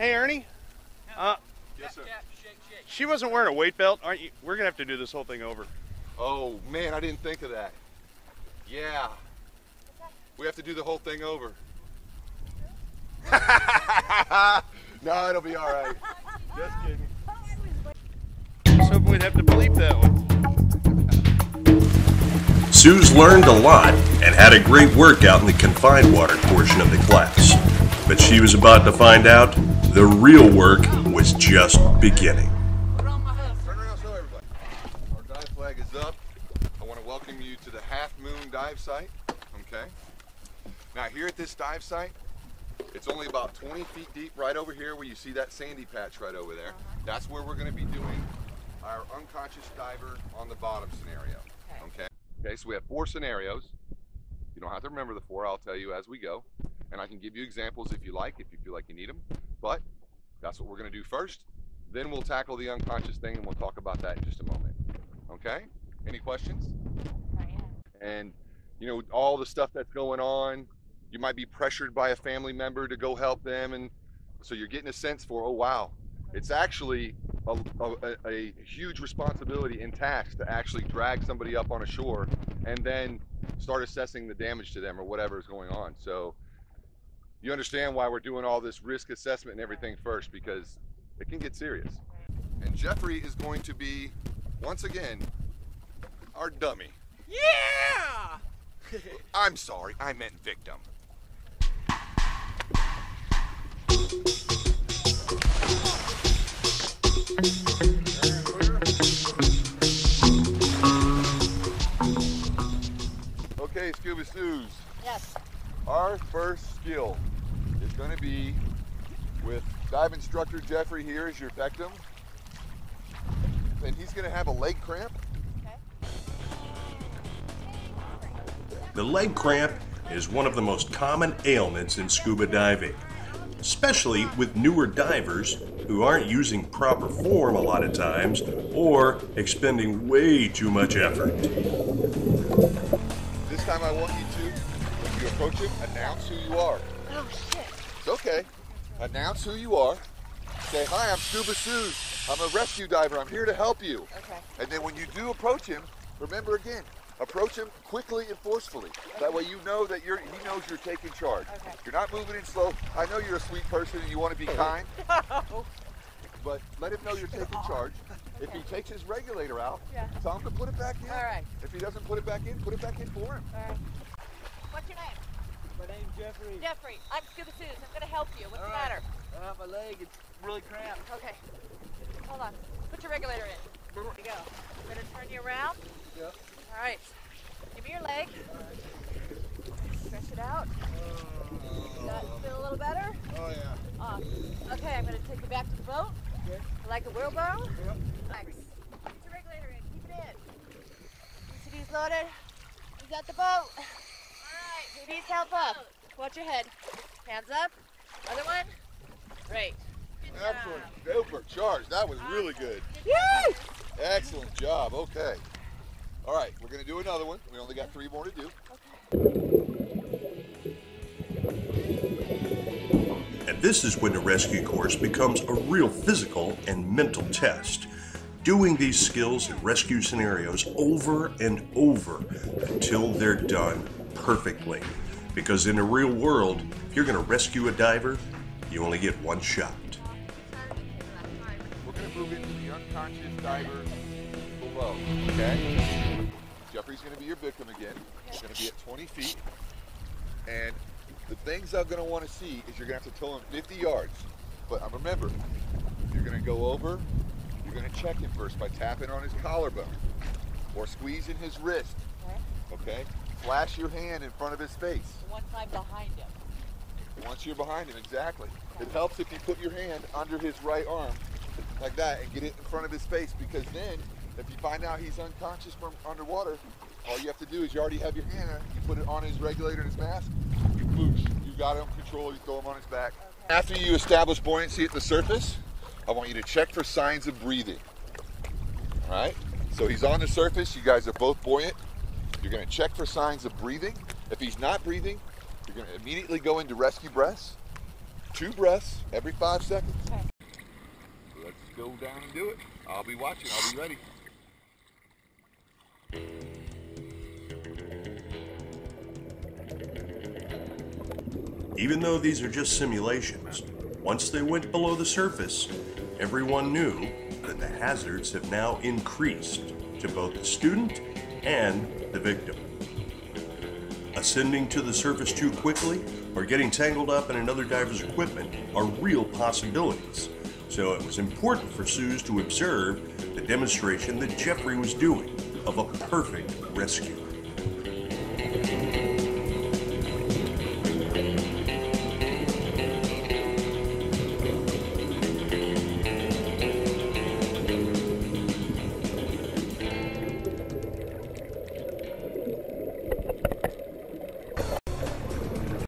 Hey, Ernie. Yes, sir. She wasn't wearing a weight belt, aren't you? We're gonna have to do this whole thing over. Oh man, I didn't think of that. Yeah. We have to do the whole thing over. No, it'll be all right. Just kidding. I was hoping we'd have to bleep that one. Suz learned a lot and had a great workout in the confined water portion of the class. But she was about to find out the real work was just beginning. Turn around, show everybody. Our dive flag is up. I want to welcome you to the Half Moon dive site. Okay. Now here at this dive site, it's only about 20 feet deep right over here where you see that sandy patch right over there. That's where we're going to be doing our unconscious diver on the bottom scenario. Okay, so we have 4 scenarios. You don't have to remember the 4, I'll tell you as we go. And I can give you examples if you like, if you feel like you need them. But that's what we're going to do first. Then we'll tackle the unconscious thing and we'll talk about that in just a moment. Okay? Any questions? And you know, all the stuff that's going on, you might be pressured by a family member to go help them, and so you're getting a sense for, oh wow, it's actually a huge responsibility and task to actually drag somebody up on a shore and then start assessing the damage to them or whatever is going on. So you understand why we're doing all this risk assessment and everything first, because it can get serious. And Jeffrey is going to be, once again, our dummy. Yeah! I'm sorry, I meant victim. Okay, Scuba Suz. Yes. Our first skill is going to be with dive instructor Jeffrey here as your victim. And he's going to have a leg cramp. The leg cramp is one of the most common ailments in scuba diving, especially with newer divers who aren't using proper form a lot of times or expending way too much effort. This time I want you to, when you approach him, announce who you are. Oh shit. It's okay. Announce who you are. Say, hi, I'm Scuba Suz. I'm a rescue diver. I'm here to help you. Okay. And then when you do approach him, remember again, approach him quickly and forcefully. That way you know that he knows you're taking charge. Okay. You're not moving in slow. I know you're a sweet person and you want to be kind, No. but let him know you're taking charge. If he takes his regulator out, Yeah. tell him to put it back in. All right. If he doesn't put it back in for him. All right. What's your name? My name's Jeffrey. Jeffrey. I'm Scuba Suz. I'm gonna help you. What's the matter? My leg, it's really cramped. Okay. Hold on. Put your regulator in. There you go. I'm gonna turn you around. Yep. All right. Give me your leg. Stretch it out. Does that feel a little better? Oh yeah. Awesome. Okay, I'm gonna take you back to the boat. Okay. Like a wheelbarrow. Yep. Thanks. Put your regulator in. Keep it in. PCB's loaded. He's at the boat. All right. Who needs help up? Watch your head. Hands up. Other one. Great. Good job. Excellent. Super charge. That was really good. Yay! Excellent job. Okay. All right, we're going to do another one. We only got 3 more to do. And this is when the rescue course becomes a real physical and mental test. Doing these skills in rescue scenarios over and over until they're done perfectly. Because in the real world, if you're going to rescue a diver, you only get one shot. We're going to move into the unconscious diver below, okay? Jeffrey's going to be your victim again. He's going to be at 20 feet. And the things I'm going to want to see is you're going to have to tow him 50 yards. But remember, you're going to go over, you're going to check him first by tapping on his collarbone or squeezing his wrist, okay? Flash your hand in front of his face. The one side behind him. Once you're behind him, exactly. It helps if you put your hand under his right arm like that and get it in front of his face, because then if you find out he's unconscious from underwater, all you have to do is you already have your hand, you put it on his regulator and his mask, you boosh, you got him control, you throw him on his back. Okay. After you establish buoyancy at the surface, I want you to check for signs of breathing. All right, so he's on the surface, you guys are both buoyant. You're going to check for signs of breathing. If he's not breathing, you're going to immediately go into rescue breaths. 2 breaths every 5 seconds. Okay. Let's go down and do it. I'll be watching. I'll be ready. Even though these are just simulations, once they went below the surface, everyone knew that the hazards have now increased to both the student and the victim. Ascending to the surface too quickly or getting tangled up in another diver's equipment are real possibilities. So it was important for Suz to observe the demonstration that Jeffrey was doing of a perfect rescue.